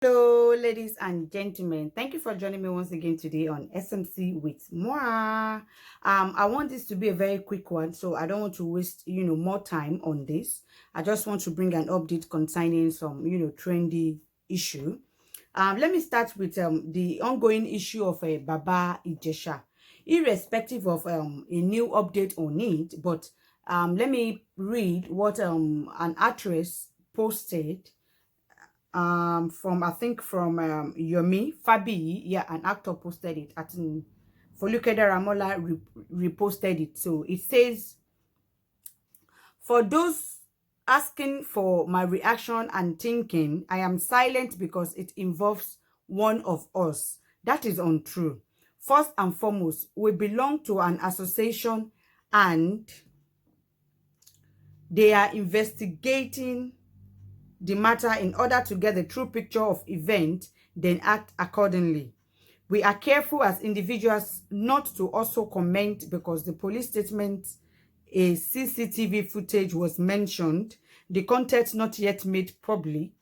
Hello, ladies and gentlemen. Thank you for joining me once again today on SMC with moi. I want this to be a very quick one, so I don't want to waste, more time on this. I just want to bring an update concerning some, trendy issue. Let me start with the ongoing issue of Baba Ijesha, irrespective of a new update on it. But let me read what an actress posted from I think from Yomi Fabi, yeah, an actor posted it at Folukede Ramola reposted it. So it says, for those asking for my reaction and thinking, I am silent because it involves one of us. That is untrue. First and foremost, we belong to an association and they are investigating the matter in order to get the true picture of event, then act accordingly. We are careful as individuals not to also comment because the police statement, a CCTV footage was mentioned, the content not yet made public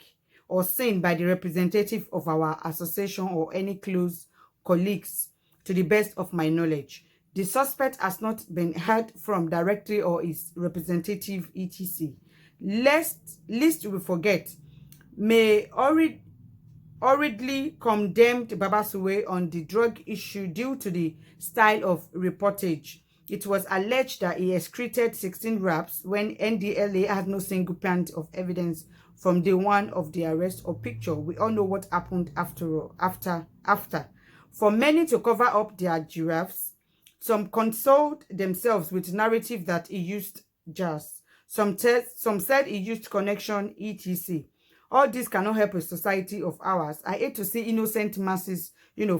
or seen by the representative of our association or any close colleagues, to the best of my knowledge. The suspect has not been heard from directly or his representative, etc. Lest we forget, may hurriedly condemned Babasuwe on the drug issue due to the style of reportage. It was alleged that he excreted 16 wraps when NDLA had no single point of evidence from day one of the arrest or picture. We all know what happened after. For many to cover up their giraffes, some consoled themselves with narrative that he used jazz. Some said he used connection, etc. All this cannot help a society of ours. I hate to see innocent masses,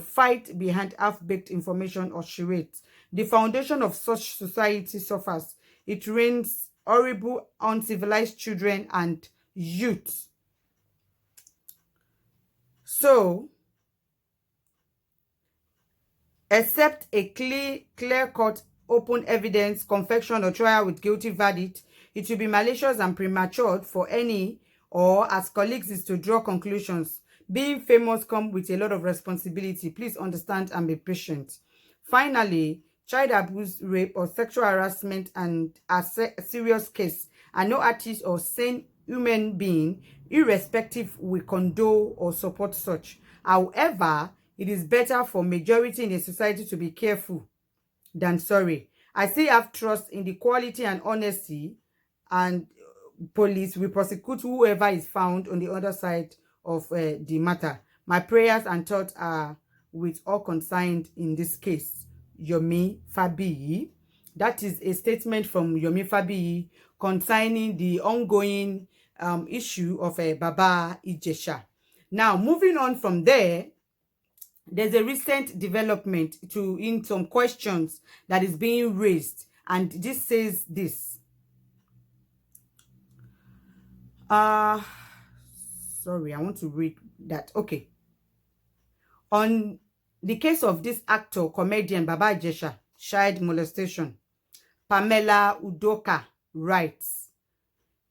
fight behind half-baked information or charades. The foundation of such society suffers. It rains horrible, uncivilized children and youth. So, except a clear-cut, open evidence, confession, or trial with guilty verdict, it will be malicious and premature for any or as colleagues is to draw conclusions. Being famous comes with a lot of responsibility. Please understand and be patient. Finally, child abuse, rape, or sexual harassment and a serious case, and no artist or sane human being, irrespective, will condone or support such. However, it is better for majority in a society to be careful than sorry. I still have trust in the quality and honesty, and police will prosecute whoever is found on the other side of the matter. My prayers and thoughts are with all concerned in this case. Yomi Fabi. That is a statement from Yomi Fabi concerning the ongoing issue of Baba Ijesha. Now, moving on from there, there's a recent development in some questions that is being raised, and this says this. Sorry, I want to read that. Okay. On the case of this actor, comedian Baba Ijesha, child molestation, Pamela Udoka writes,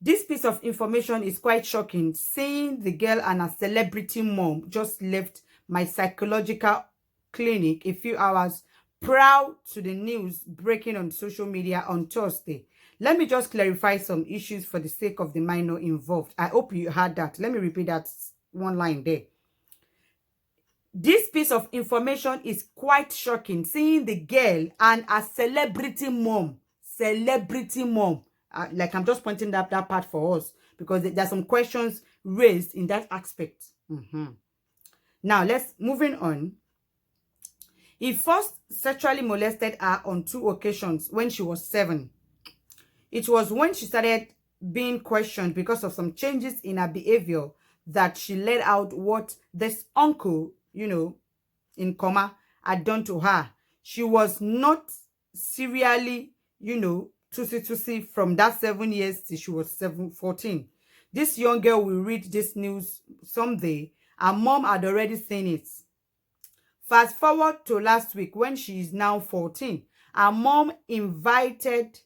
this piece of information is quite shocking. Seeing the girl and her celebrity mom just left my psychological clinic a few hours prior to the news breaking on social media on Thursday. Let me just clarify some issues for the sake of the minor involved. I hope you heard that. Let me repeat that one line there. This piece of information is quite shocking. Seeing the girl and a celebrity mom. Like I'm just pointing that part for us because there's some questions raised in that aspect. Now, moving on. He first sexually molested her on 2 occasions when she was 7. It was when she started being questioned because of some changes in her behavior that she let out what this uncle, in coma, had done to her. She was not serially, tussy from that 7 years till she was 14. This young girl will read this news someday. Her mom had already seen it. Fast forward to last week when she is now 14. Her mom invited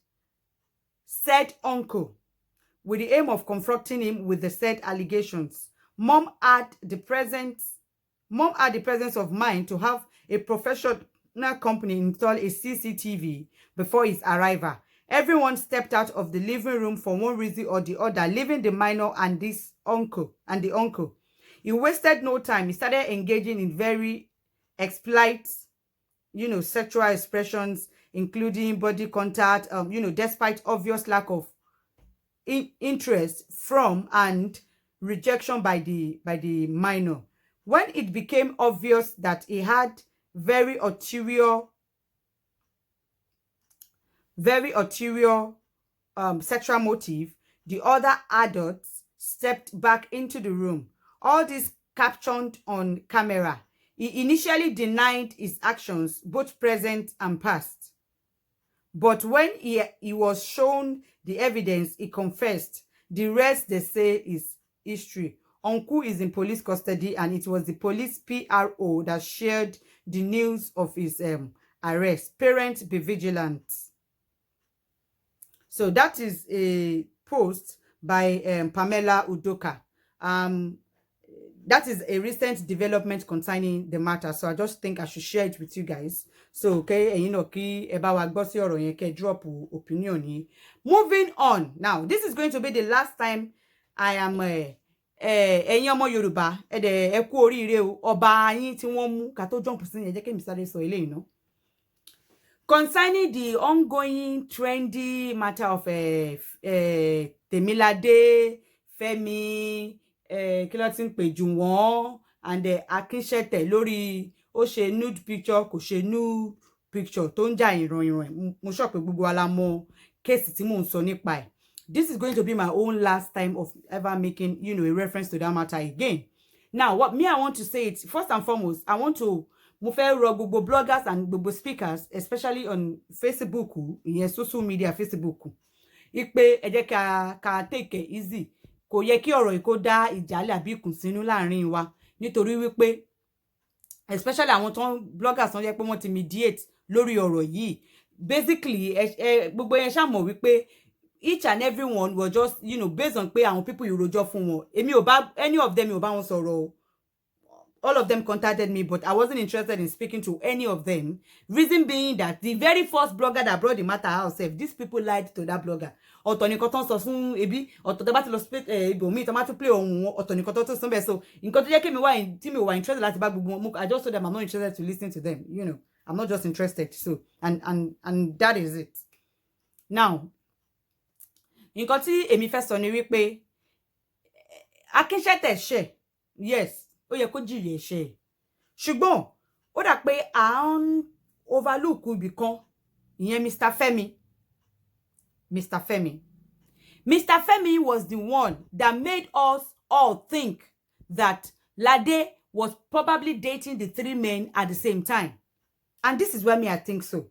said uncle with the aim of confronting him with the said allegations. Mom had the presence of mind to have a professional company install a CCTV before his arrival. Everyone stepped out of the living room for one reason or the other, leaving the minor and the uncle. He wasted no time. He started engaging in very explicit, sexual expressions, including body contact, despite obvious lack of interest from and rejection by the minor. When it became obvious that he had very ulterior sexual motive, the other adults stepped back into the room. All this captured on camera. He initially denied his actions, both present and past. But when he was shown the evidence, he confessed. The rest, they say, is history. Uncle is in police custody, and it was the police PRO that shared the news of his arrest. Parents, be vigilant. So that is a post by Pamela Udoka. That is a recent development concerning the matter. So I just think I should share it with you guys. So, okay, and ki eba wa gbo si oro yen ke drop opinion yi. Moving on. Now, this is going to be the last time I am ẹ̀yin ọmọ Yorùbá ẹ kú oríire o. Ọba yín tí wọ́n mú ká tó jump sí yẹn, jẹ́ kí mi sáré sọ eléyìí ná. Concerning the ongoing trendy matter of Temilade, Femi, kí ló ti ń pè Juwon and Akinsete lórí ó ṣe nude picture kò ṣe nude picture tó ń jà ìràn mo sọ pé gbogbo wa la mọ̀ case tí mò ń sọ nípa ẹ̀. This is going to be my own last time of ever making, a reference to that matter again. Now, what I want to say is, first and foremost, I want to mo fẹ́ rọ gbogbo bloggers and gbogbo speakers, especially on Facebook, social media Facebook, ipe ẹ jẹ́ ká take it easy. Kò yẹ kí ọ̀rọ̀ yìí kó dá ìjàlẹ̀ àbí ìkùnsínú láàrin wa, nítorí wípé especially àwọn bloggers tó jẹ́ pé wọ́n ti mediate lórí ọ̀rọ̀ yìí. Basically, gbogbo yẹn ṣá mọ̀ wípé each and every one was just, based on pé àwọn people yìí rojọ́ fún wọn. Èmi ò bá any of them ò bá wọn sọ̀rọ̀. All of them contacted me, but I wasn't interested in speaking to any of them. Reason being that the very first blogger that brought the matter out said, these people lied to that blogger. Ọ̀tọ̀ ni nǹkan tó sọ fún ebi, ọ̀tọ̀ tẹ́ bá ti lọ ibòmíì tó máa tún play ohun wọn, ọ̀tọ̀ ni nǹkan tó sọ bẹ́ẹ̀. So nǹkan tó jẹ́ kí mi wà interested láti bá gbogbo wọn. I just told them I'm not interested to listen to them. I'm not just interested. So and that is it. Now, nǹkan tí èmi fẹ́ sọ ni wípé Akinsete ṣe, yes, ó yẹ kó jìyà ẹ̀ṣẹ̀. Ṣùgbọ́n ó dà pé à ń overlook ibì kan, ìyẹn Mr. Femi. Mr. Femi was the one that made us all think that Lade was probably dating the three men at the same time. And this is where I think so.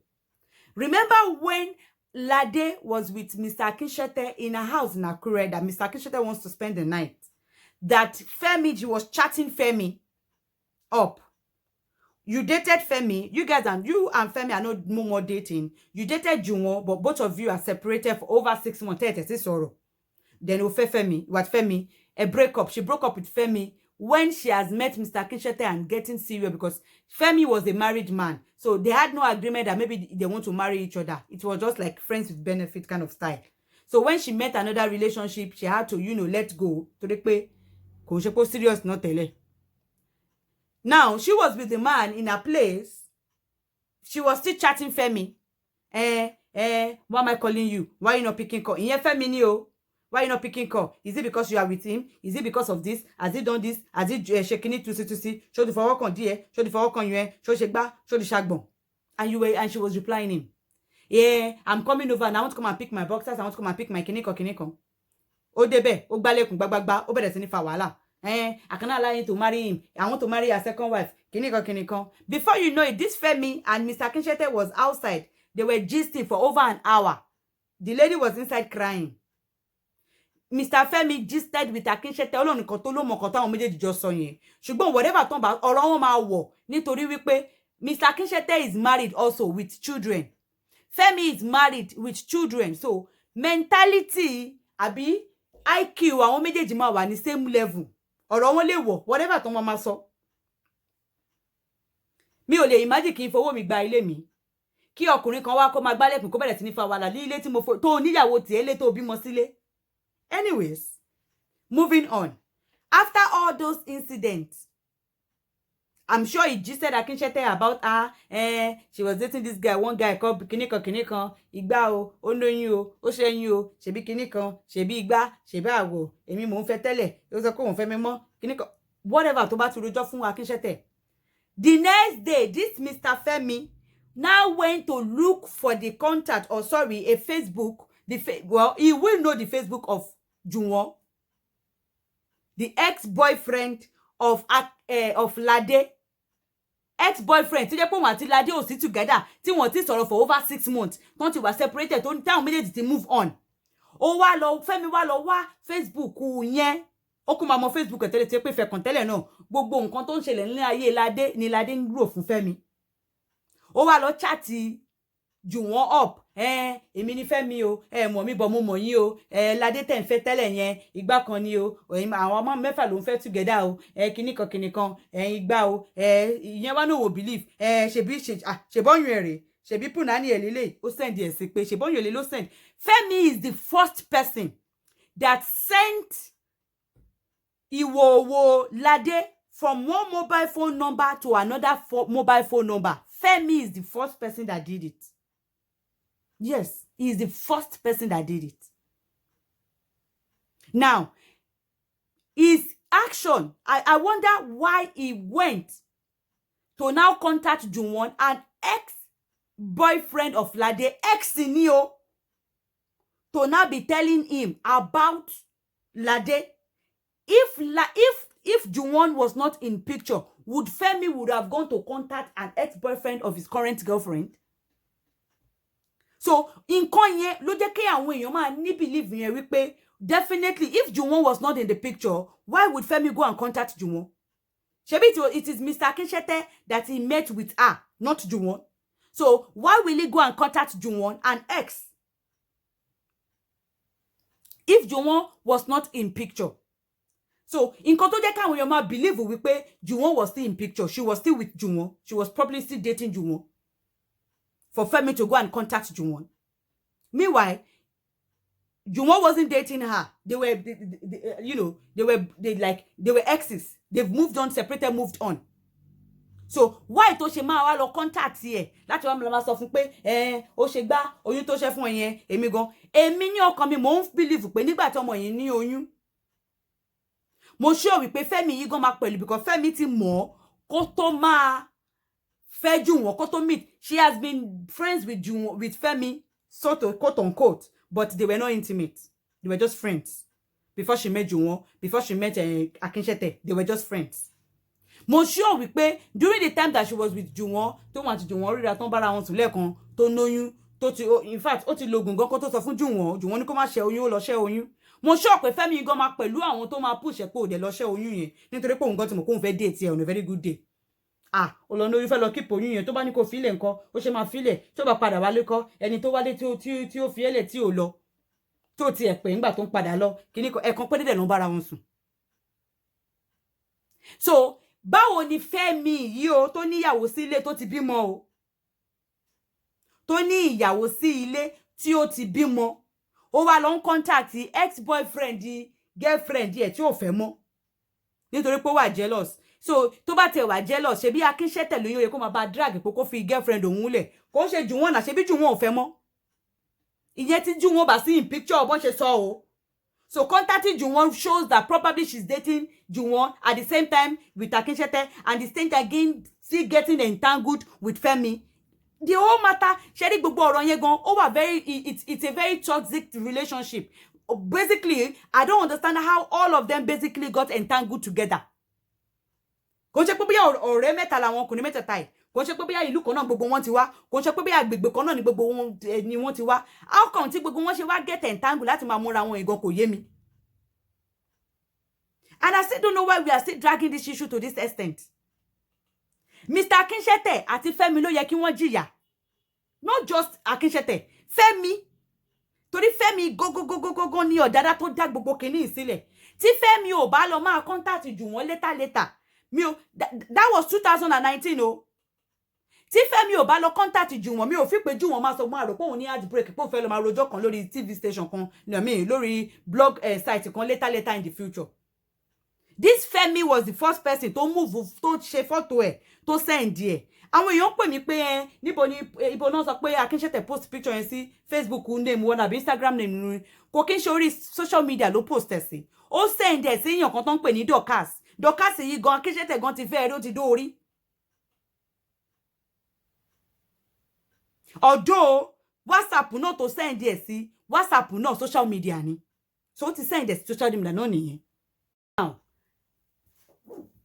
Remember when Lade was with Mr. Akinsete in a house in Akure that Mr. Akinsete wants to spend the night? That Femi, he was chatting Femi up. You dated Femi. You and Femi are no more dating. You dated Juwon, but both of you are separated for over 6 months. Then Femi, a breakup. She broke up with Femi when she has met Mr. Akinsete and getting serious, because Femi was a married man. So they had no agreement that maybe they want to marry each other. It was just like friends with benefit kind of style. So when she met another relationship, she had to, let go. Serious, not tell. Now, she was with the man in a place. She was still chatting Femi. Why am I calling you? Why are you not picking call? Femi ni o. Why are you not picking call? Is it because you are with him? Is it because of this? Has he done this? Has he shaking it to see? Show the forward on dear. Show the forward on you. Show shagba. Show the shagbon. And she was replying him. Yeah, I'm coming over and I want to come and pick my boxers. I want to come and pick my kiniko. O debe, o gbalekun gbagbagba, o bẹ̀rẹ̀ sí ní fa wàhálà. I cannot allow you to marry him. I want to marry a second wife. Kiniko. Before you know it, this Femi and Mr. Akinsete was outside. They were gisting for over an hour. The lady was inside crying. Mr. Femi gisted with Akinsete. Ọlọ́run nìkan tó ló mọ̀ nǹkan táwọn méjèèjì jọ sọ yẹn. Ṣùgbọ́n whatever tó ń bá ọ̀rọ̀ wọn máa wọ̀ nítorí wípé Mr. Akinsete is married also with children. Femi is married with children. So mentality àbí IQ àwọn méjèèjì máa wà ní same level. ọ̀rọ̀ wọn lè wọ̀ whatever tó máa sọ. Mi ò lè imagine kí n fowó mi gba ilé mi kí ọkùnrin kan wá kó máa gbálẹ̀kùn kó bẹ̀rẹ̀ sí ní fa wàhálà ní ilé tí mo tó níyàwó tiẹ̀ lé tó bímọ sílé. Anyways, moving on. After all those incidents, I'm sure Ijesha Akinsete about her. She was dating this guy. One guy called kinikan. Igba o, ó lóyún o, ó ṣẹ́yún o, ṣebí kinikan, ṣebí igba, ṣebí àwò. Èmi mò ń fẹ́ tẹ́lẹ̀. Ó sọ pé òun fẹ́ mi mọ́. Kinikan. Whatever tó bá ti rojọ́ fún Akinsete. The next day, this Mr. Femi now went to look for the contact, or sorry, a Facebook. Well, he will know the Facebook of Juwon, the ex-boyfriend of Lade. Ex-boyfriend tí jẹ́ pé wọ́n àti Lade ò sí together tí wọ́n ti sọ̀rọ̀ for over 6 months tọ́n ti wà separated tó ní táwọn méjèèjì ti move on. Ó wá lọ Fẹ́mi wá lọ wá Facebook yẹn. Ó kún máa mọ Facebook tẹ́lẹ̀ tí pé fẹ̀kàn tẹ́lẹ̀ náà gbogbo nǹkan tó ń ṣẹlẹ̀ ní ayé Lade ni Lade ń rò fún Fẹ́mi. Ó wá lọ chat Juwon up. Èmi ni Fẹ́mi o. Mọ̀ mi bọ̀ mo mọ̀ yín o. Lade tẹ́ ń fẹ́ tẹ́lẹ̀ yẹn ìgbà kan ni o. Àwọn ọmọ mẹ́fà ló ń fẹ́ together o. Kinikan ìgbà o. Ìyẹn wá no wo believe. Ṣebọ́yún ere. Ṣebí punani elele. Ó send ẹ̀ sí pé ṣebọ́yún ele ló send. Femi is the first person that sent Iwowo Lade from one mobile phone number to another mobile phone number. Femi is the first person that did it. Yes, he is the first person that did it. Now, his action, I wonder why he went to now contact Juwon, an ex-boyfriend of Lade, ex-Sinio, to now be telling him about Lade. If Juwon was not in picture, would Femi would have gone to contact an ex-boyfriend of his current girlfriend? So, nǹkan yẹn ló jẹ́ kí àwọn èèyàn máa ní believe yẹn wípé definitely if Juwon was not in the picture, why would Femi go and contact Juwon? Ṣebí it is Mr. Akinsete that he met with her, not Juwon. So, why will he go and contact Juwon, an ex? If Juwon was not in picture. So, nǹkan tó jẹ́ káwọn èèyàn máa believe wípé Juwon was still in picture. She was still with Juwon. She was probably still dating Juwon. For Femi to go and contact Juwon. Meanwhile, Juwon wasn't dating her. They were, they were exes. They've moved on, separated, moved on. So why tó ṣe máa wá lọ contact ẹ láti wá máa sọ fún pé ó ṣe gbá oyún tó ṣe fún ẹ yẹn èmi gan èmi ní ọkàn mi mò ń believe pé nígbà tí ọmọ yẹn ní oyún mo sure wípé Femi yìí gan máa pẹ̀lú because Femi ti mọ̀ kó tó máa fẹ́ Juwon kó tó meet. She has been friends with Juwon, with Femi, sort of quote unquote, but they were not intimate. They were just friends. Before she met Juwon, before she met Akinsete, they were just friends. Mo sure wípé during the time that she was with Juwon, tó wà tí Juwon ríra tán bára wọn sùn lẹ́ẹ̀kan tó lóyún tó ti in fact ó ti lògùn gan kó tó sọ fún Juwon ní kó má ṣe oyún ó lọ ṣe oyún. Mo sure pé Femi gan máa pẹ̀lú àwọn tó máa push ẹ pé ó dẹ̀ lọ ṣe oyún yẹn nítorí pé òun gan ti mọ̀ kó òun fẹ́ date ẹ on a very good day. Ó lọ lórí fẹ́ lọ keep oyún yẹn tó bá ní kó filẹ̀ ńkọ́ ó ṣe máa filẹ̀ tó bá padà wálé kọ́ ẹni tó wálé tí ó fi ẹlẹ̀ tí ò lọ tó ti ẹ̀ pé ńgbà tó ń padà lọ kíní ẹ̀kan pé dédé ló ń bára wọn sùn. So báwo ni Femi yìí o tó níyàwó sí ilé tó ti bímọ o tó ní ìyàwó sí ilé tí ó ti bímọ ó wá lọ ń contact ex-boyfriend girlfriend ẹ̀ tí ò fẹ́ mọ́ nítorí pé ó wà jealous. So tó bá tẹ̀ wá jealous ṣebí Akinsete lóyún yẹ kó máa bá drag pé kó fi girlfriend òun lẹ̀ kó ṣe Juwon náà ṣebí Juwon ò fẹ́ mọ́ ìyẹn tí Juwon bá sí in picture bọ́n ṣe sọ o. So contacting Juwon shows that probably she's dating Juwon at the same time with Akinsete and the same time again still getting entangled with Femi. The whole matter ṣẹ́rí gbogbo ọ̀rọ̀ yẹn gan ó wà very it's a very toxic relationship. Basically, I don't understand how all of them basically got entangled together. Kò ṣe pé bóyá ọ̀rẹ́ mẹ́ta làwọn ọkùnrin mẹ́tẹ̀ẹ̀ta yìí kò ṣe pé bóyá ìlú kan náà gbogbo wọn ti wá kò ṣe pé bóyá agbègbè kan náà ni gbogbo wọn ni wọ́n ti wá how come tí gbogbo wọn ṣe wá get entangled láti máa múra wọn ìgan kò yé mi. And I still don't know why we are still dragging this issue to this extent. Mr. Akinsete àti Femi ló yẹ kí wọ́n jìyà. Not just Akinsete, Femi. Torí Femi go ní ọ̀dádá tó dá gbogbo kìíní sílẹ̀. tí Femi ò bá lọ máa contact Juwon later mi ò that was 2019 o. Tí Femi ò bá lọ contact Juwon mi ò fi pé Juwon máa sọ máa rò pé òun ní heartbreak pé òun fẹ́ lọ máa rojọ́ kan lórí TV station kan lórí blog site kan later in the future. This Femi was the first person to move to ṣe photo ẹ̀ to send ẹ̀. Àwọn èèyàn pè mí pé níbo ni ibo náà sọ pé Akinsete post picture yẹn sí Facebook name wọn àbí Instagram name kò kí n ṣe orí social media ló post ẹ̀ sí. Ó send ẹ̀ sí èèyàn kan tó ń pè ní Dorcas yìí gan Akinsete gan ti fẹ́ rí ó ti dóorí. Although WhatsApp náà tó send ẹ̀ sí WhatsApp náà social media ni. So ó ti send ẹ̀ sí social media náà nìyẹn. Now,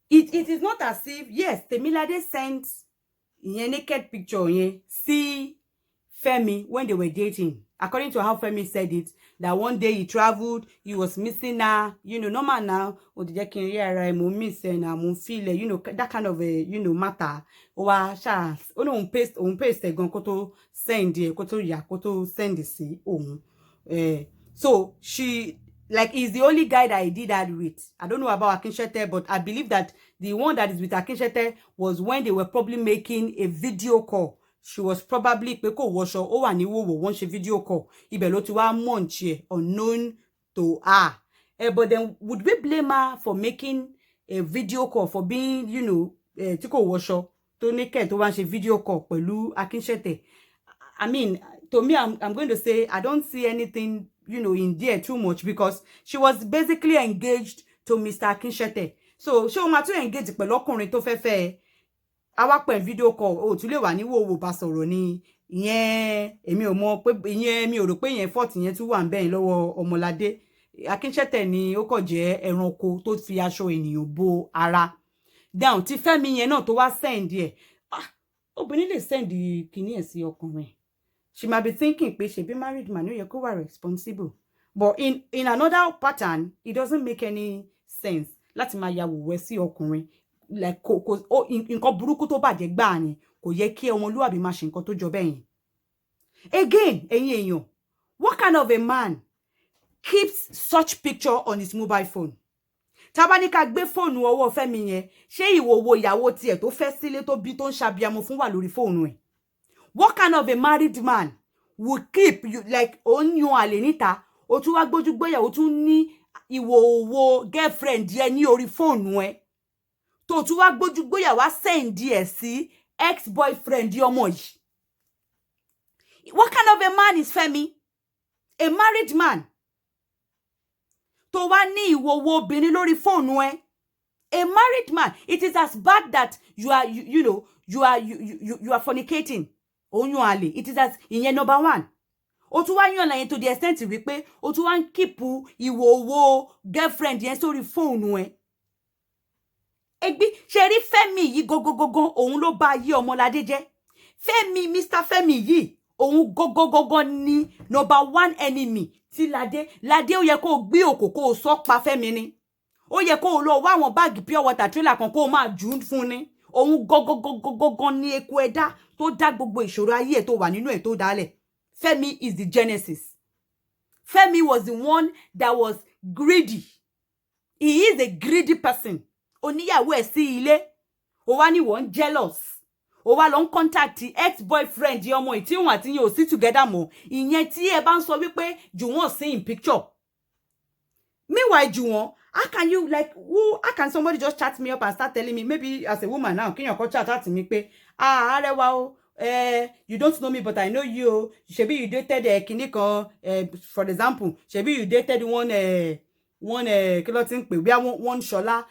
it is not as if, yes, Temilade sent a naked picture see Femi when they were dating. According to how Femi said it, that one day he traveled, he was missing her, normal now, or the jacking here, I'm missing, I'm feel, that kind of a, matter. Or shas, on paste, gon koto send the koto send the see, so she, like, he's the only guy that I did that with. I don't know about Akinsete, but I believe that the one that is with Akinsete was when they were probably making a video call. She was probably peko washo o wa ni wo won she video call. Ibe lo ti wa munch unknown to her. But then would we blame her for making a video call, for being, tiko washo to naked to wan she video call pẹ̀lú Akinsete? I mean, to me, I'm going to say I don't see anything in there too much, because she was basically engaged to Mr. Akinsete. So she ma to engage pẹ̀lú ọkùnrin tó fẹ́ awa pe video call o tún lè wà ní wo bá sọ̀rọ̀ ni ìyẹn èmi ò mọ̀ pé ìyẹn mi ò rò pé ìyẹn fault ìyẹn tún wà ńbẹ̀ lọ́wọ́ Ọmọládé. Akinsete ni ó kàn jẹ́ ẹranko tó fi aṣọ ènìyàn bo ara. Down tí Femi yẹn náà tó wá send ẹ obìnrin lè send kíní ẹ̀ sí ọkùnrin. She might be thinking pé ṣe bí married man ó yẹ kó wà responsible, but in another pattern it doesn't make any sense láti máa ya wòwẹ́ sí ọkùnrin. Like nǹkan burúkú tó bàjẹ́ gbà ni kò yẹ kí ọmọlúwàbí máa ṣe nǹkan tó jọ bẹ́ẹ̀ yẹn. Again, ẹ̀yin èèyàn, what kind of a man keeps such picture on his mobile phone? Tá bá ní ká gbé fóònù ọwọ́ Femi yẹn, ṣé ìwòwò ìyàwó tiẹ̀ tó fẹ́ sílé tó bí tó ń ṣàbíamọ fún wà lórí fóònù ẹ̀? What kind of a married man would keep you like on yan àlè níta, ó tún wá gbójú gbéyàwó tún ní ìwòwò girlfriend yẹn ní orí fóònù ẹ̀? Tó tún wá gbójú gbéyàwó send ẹ̀ sí ex-boyfriend ọmọ yìí. What kind of a man is Femi? A married man. Tó wá ní ìwòwò obìnrin lórí fóònù ẹ̀. A married man. It is as bad that you are you are fornicating. Oyún àlè. It is as ìyẹn number one. Ó tún wá yan láyẹn to the extent wípé ó tún wá ń keep ìwòwò girlfriend yẹn sórí fóònù ẹ̀. Egbi ṣe rí Femi yìí gogogogo òun ló bá yí Ọmọládé jẹ́. Femi, Mr. Femi yìí òun gogogogo ni number one enemy tí Ládé ó yẹ kó gbé òkòkò sọ pa Femi ni. Ó yẹ kó lọ wá àwọn báàgì pure water trailer kan kó máa jù fún ni. Òun gogogogo ni eku ẹ̀dá tó dá gbogbo ìṣòro ayé ẹ̀ tó wà nínú ẹ̀ tó dálẹ̀. Femi is the genesis. Femi was the one that was greedy. He is a greedy person. Oníyàwó ẹ̀ sí ilé, ó wá ní wọ́n jealous, ó wá lọ contact ex-boyfriend ọmọ ẹ̀ tí wọ́n àti yín ò sí together mọ́. Ìyẹn tí ẹ bá ń sọ wípé Juwon sí in picture. Meanwhile, Juwon, how can somebody just chat me up and start telling me, maybe as a woman now, kíyàn kó chat at me pé, arẹwà o, you don't know me, but I know you. Ṣebí you dated kíní kan, for example, ṣebí you dated one kilotin pe we one Shola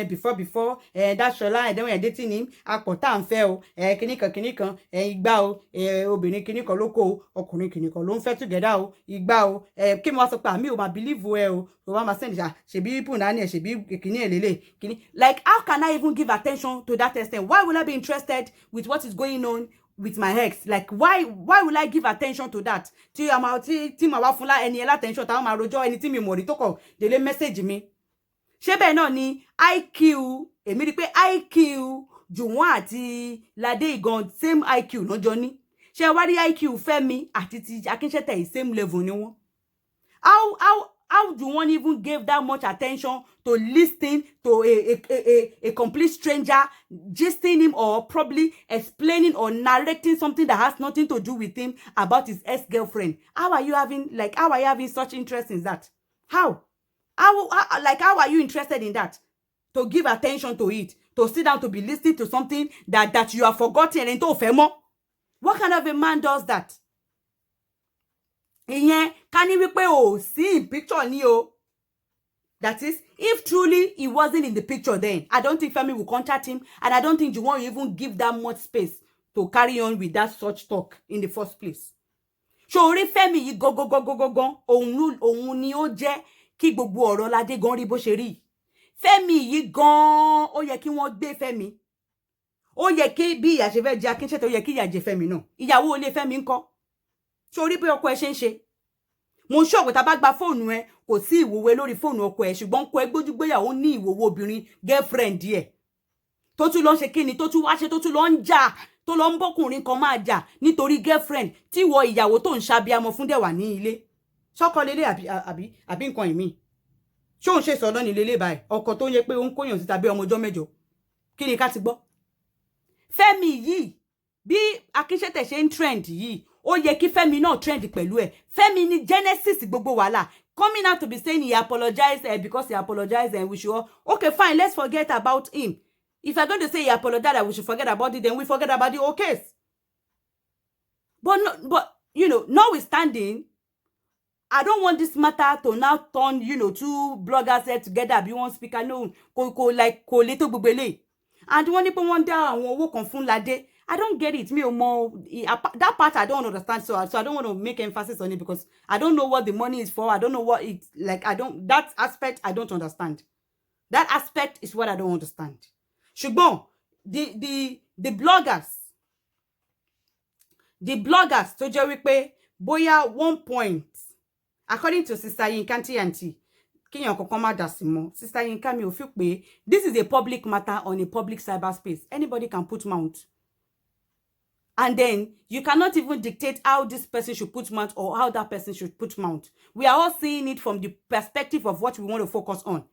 before that Shola, and then when you're dating him apota and fail kinikan igba o obìnrin kinikan loko ọkùnrin kinikan ló ń fẹ́ together o igba o kí mo wá sọ pé mi ò ma believe o wá ma send ṣebí people na ni ṣebí kini elele kini. Like, how can I even give attention to that extent? Why will I be interested with what is going on with my ex? Like, why will I give attention to that? Tí ma wá fún la ẹni attention ta ma rojọ́ ẹni tí mi mọ̀ rí tó kọ délé message mi. Ṣé bẹ́ẹ̀ náà ni IQ, èmi rí pé IQ Juwon àti Ládé igan same IQ lọ́jọ́ ní. Ṣé wá rí IQ Femi àti ti Akinsete same level ni wọ́n. How do one even give that much attention to listening to a complete stranger, gisting him or probably explaining or narrating something that has nothing to do with him about his ex-girlfriend? How are you having such interest in that? How are you interested in that? To give attention to it, to sit down to be listening to something that you have forgotten and to femo. What kind of a man does that? Ìyẹn ká ní wípé ò sí in picture ni o. That is, if truly he wasn't in the picture then, I don't think Femi will contact him, and I don't think Juwon will even give that much space to carry on with that such talk in the first place. Ṣòrí Femi yìí gan òun ni ó jẹ́ kí gbogbo ọ̀rọ̀ Ládé gan rí bó ṣe rí. Femi yìí gan ó yẹ kí wọ́n gbé Femi. Ó yẹ kí bí ìyà ṣe fẹ́ jẹ Akinsete, ó yẹ kí ìyà jẹ Femi náà. Ìyàwó ilé Femi ńkọ́. Ṣòrí bí ọkọ ẹ ṣe ń ṣe. Mo sure pé tá bá gba fóònù ẹ kò sí ìwòwe lórí fóònù ọkọ ẹ, ṣùgbọ́n kò ẹ gbójúgbéyàwó ní ìwòwe obìnrin girlfriend ẹ̀. Tó tún lọ ṣe kíni, tó tún wá ṣe, tó tún lọ ń jà, tó lọ ń bọ́kùnrin kan máa jà nítorí girlfriend tí wọ ìyàwó tó ń ṣàbíamọ fún dẹ̀ wà ní ilé. Ṣọ́kọ lélẹ̀ àbí nǹkan ìmí. Ṣé òun ṣe sọ̀rọ̀ ní lélẹ̀ báyìí? Ọkọ tó yẹ pé ó ń kóyàn síta bí ọmọ ọjọ́ mẹ́jọ. Kí ni ká ti gbọ́? Femi yìí bí Akinsete ṣe ń trend yìí, ó yẹ kí Femi náà trend pẹ̀lú ẹ̀. Femi ni genesis gbogbo wàhálà. Coming out to be saying he apologized because he apologized and we should all, okay, fine, let's forget about him. If you're going to say he apologized and we should forget about it, then we forget about the whole case. But you know, notwithstanding, I don't want this matter to now turn, you know, two bloggers here together, be one speaker, no, ko le to gbogbo ele. And one people want that àwọn owó kan fún Ládé. I don't get it. Me or more that part I don't understand. So I don't want to make emphasis on it because I don't know what the money is for. I don't know what it's like. That aspect I don't understand. That aspect is what I don't understand. Ṣùgbọ́n the bloggers tó jẹ́ wípé bóyá 1 point, according to Sister Yinka Aunty, kíyàn kankan má dá sí mọ́. Sister Yinka mi ò fi pé this is a public matter on a public cyberspace. Anybody can put mount. And then you cannot even dictate how this person should put mount or how that person should put mount. We are all seeing it from the perspective of what we want to focus on.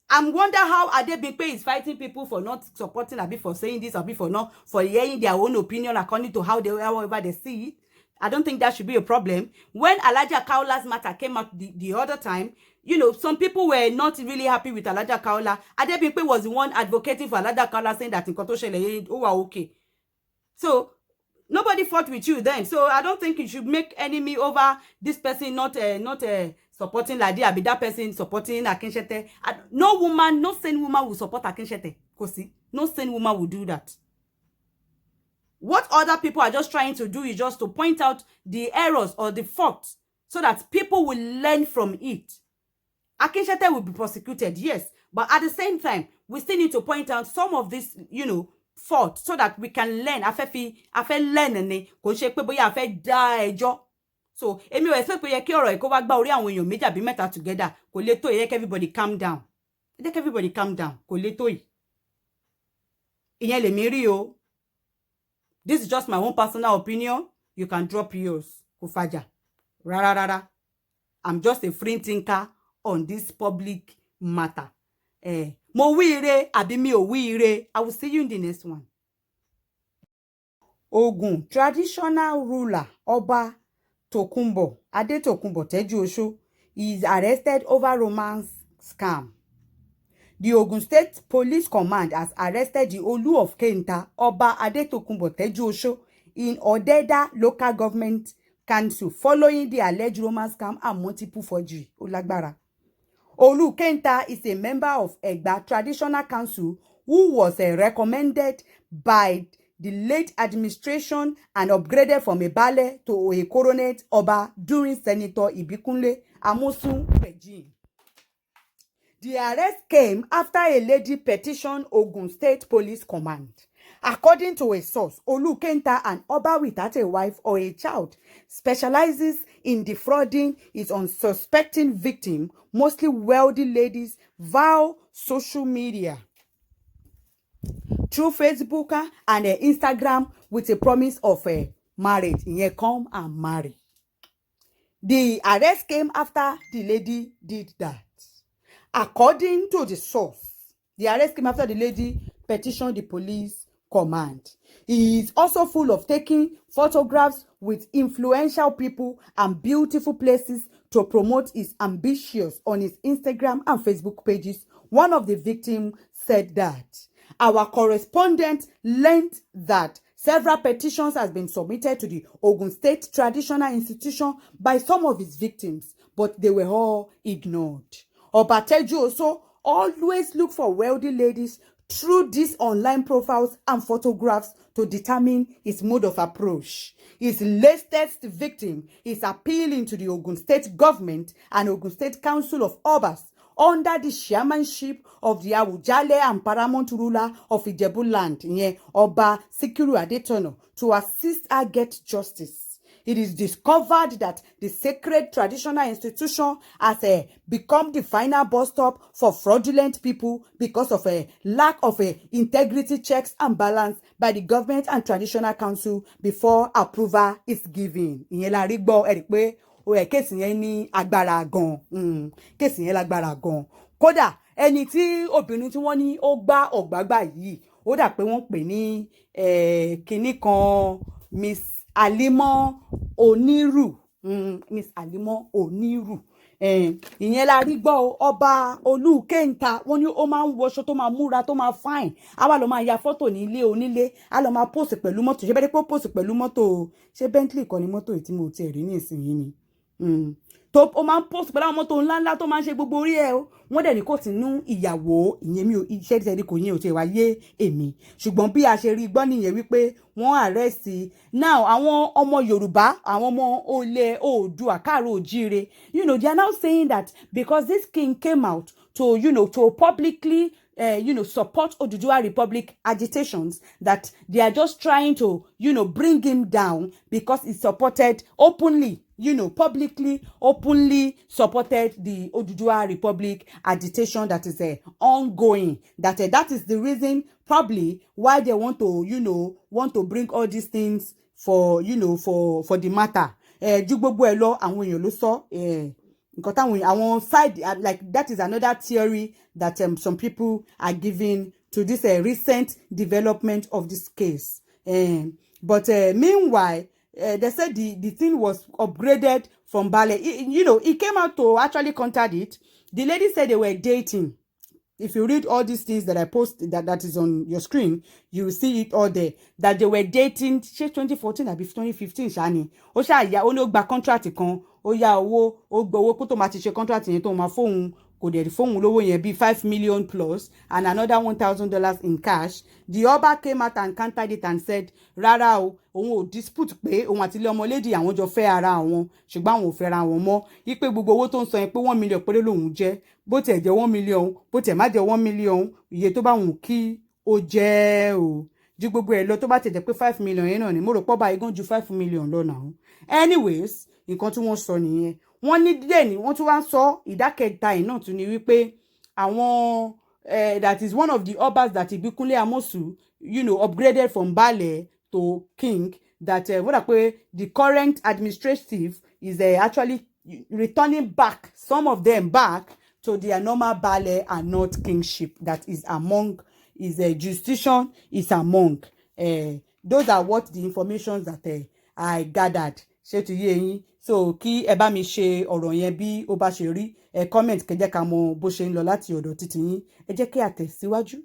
I'm wonder how Adebimpe is fighting people for not supporting Abi, for saying this, Abi, for not, for hearing their own opinion according to however they see it. I don't think that should be a problem. When Alhaja Kaola's matter came out the other time, you know, some people were not really happy with Alhaja Kaola. Adebimpe was the one advocating for Alhaja Kaola, saying that in Kotoshele, oh, okay. So nobody fought with you then. So I don't think you should make enemy over this person not supporting Ladi, Abi, that person supporting Akinsete. No woman, no sane woman will support Akinsete. Kosi, no sane woman will do that. What other people are just trying to do is just to point out the errors or the faults so that people will learn from it. Akinsete will be prosecuted, yes. But at the same time, we still need to point out some of this, you know, fault so that we can learn. I fẹ́ learn ni kò ṣe pé bóyá a fẹ́ dá ẹjọ́. So èmi ò expect pé yẹ kí ọ̀rọ̀ iko wá gbá orí àwọn èèyàn méjì àbí mẹ́ta together. Kò lè tó, yẹ kí everybody calm down. Yẹ kí everybody calm down. Kò lè tó yìí. Ìyẹn lèmi rí o. This is just my own personal opinion. You can drop yours. Kò fàjà. Rárá. I'm just a free thinker on this public matter. Mo wí ire àbí mi ò wí ire. I will see you in the next one. Ogun traditional ruler Oba Tokunbo Adetokunbo Tejuosho is arrested over romance scam. The Ogun State Police Command has arrested the Olu of Kenta Oba Adetokunbo Tejuosho in Odeda Local Government Council following the alleged romance scam and multiple forgery. Olagbara. Olu Kenta is a member of Egba Traditional Council who was recommended by the late administration and upgraded from a baale to a coronet Oba during Senator Ibikunle Amosun regime. The arrest came after a lady petitioned Ogun State Police Command. According to a source, Olu Kenta, an Oba without a wife or a child, specializes in defrauding his unsuspecting victim, mostly wealthy ladies, via social media, through Facebook and Instagram, with a promise of a marriage. Come and marry. The arrest came after the lady did that. According to the source, the arrest came after the lady petitioned the police command. He is also full of taking photographs with influential people and beautiful places to promote his ambitions on his Instagram and Facebook pages. One of the victims said that. Our correspondent learned that several petitions has been submitted to the Ogun State Traditional Institution by some of his victims, but they were all ignored. Obateju also always look for wealthy ladies through these online profiles and photographs to determine his mode of approach. His latest victim is appealing to the Ogun State government and Ogun State Council of Obas under the chairmanship of the Awujale and paramount ruler of Ijebu land, Oba Sikiru Adetono, to assist her get justice. It is discovered that the sacred traditional institution has become the final bus stop for fraudulent people because of a lack of integrity checks and balance by the government and traditional council before approval is given. Ìyẹn la rí gbọ́, ẹ rí pé kéèsì yẹn ní agbára gan, kéèsì yẹn lágbára gan. Kódà ẹni tí obìnrin tí wọ́n ní ó gbá ọ̀gbágbà yìí, ó dà pé wọ́n pè ní kinní kan Miss Alimo Oniru, Miss Alimo Oniru. Ìyẹn la rí gbọ́ ọba Olúkẹ́ńta, wọ́n ní ó máa ń wọṣọ tó máa múra tó máa fine, á wá lọ máa ya fọ́tò ní ilé onílé, á lọ máa post pẹ̀lú mọ́tò, ṣé bẹ́ẹ̀ pé ó post pẹ̀lú mọ́tò, ṣé Bentley kọ́ ni mọ́tò tí mo tiẹ̀ rí ní ìsinyìí ni, tó ó máa ń post pẹ̀lú àwọn mọ́tò ńláńlá tó máa ń ṣe gbogbo orí ẹ̀ o, wọ́n dẹ̀ ní kò sí nú ìyàwó, ìyẹn mi ò iṣẹ́ tí ẹni kò yẹn ò tiẹ̀ wá yé èmi, ṣùgbọ́n bí a ṣe rí gbọ́ nìyẹn wípé wọ́n arrest now àwọn ọmọ Yorùbá, àwọn ọmọ olè Oòduà káàárọ̀ oòjíire, they are now saying that because this king came out to to publicly support Oduduwa Republic agitations, that they are just trying to bring him down because he supported openly, publicly, openly supported the Oduduwa Republic agitation that is ongoing. That is the reason probably why they want to bring all these things for for the matter. Ju gbogbo ẹ lọ àwọn èèyàn ló sọ nǹkan táwọn àwọn side like that is another theory that some people are giving to this recent development of this case. But meanwhile, they said the thing was upgraded from Bale. He came out to actually counter it. The lady said they were dating. If you read all these things that I post that is on your screen, you will see it all there. That they were dating, 2014 or 2015, Shani. Ó ṣá ya ó ní ó gba contract kan, ó yá owó, ó gbowó kó tó máa ti ṣe contract yẹn tó máa fóun kò dẹ̀ fóun lówó yẹn bí $5 million plus and another $1,000 in cash. The Oba came out and countered it and said, rárá o, òun ò dispute pé òun àti ilé ọmọ lady àwọn jọ fẹ́ ara àwọn, ṣùgbọ́n àwọn ò fẹ́ra wọn mọ́. Ipe gbogbo owó tó ń sọ yẹn pé 1 million péré lòun jẹ́, bó tiẹ̀ jẹ́ 1 million, bó tiẹ̀ má jẹ́ 1 million, iye tó bá wùn kí ó jẹ́ o. Ju gbogbo ẹ̀ lọ tó bá tiẹ̀ jẹ́ pé 5 million yẹn náà ni, mo rò pọ́ bá igán ju 5 million lọ náà. Anyways, nǹkan tí wọ́n sọ nìyẹn. Wọ́n ní díẹ̀ ni wọ́n tún wá ń sọ ìdákẹ́ta yìí náà tún ni wípé àwọn that is one of the Obas that Ibikunle Amosu upgraded from Baale to king, that the current administrative is actually returning back some of them back to their normal Baale and not kingship that is among his jurisdiction is among. Those are what the information that I gathered. Ṣé ti yé yín? So kí ẹ bá mi ṣe ọ̀rọ̀ yẹn bí ó bá ṣe rí, comment kẹ́ jẹ́ ká mọ̀ bó ṣe ń lọ láti ọ̀dọ̀ títí yín, ẹ jẹ́ kí a tẹ̀síwájú.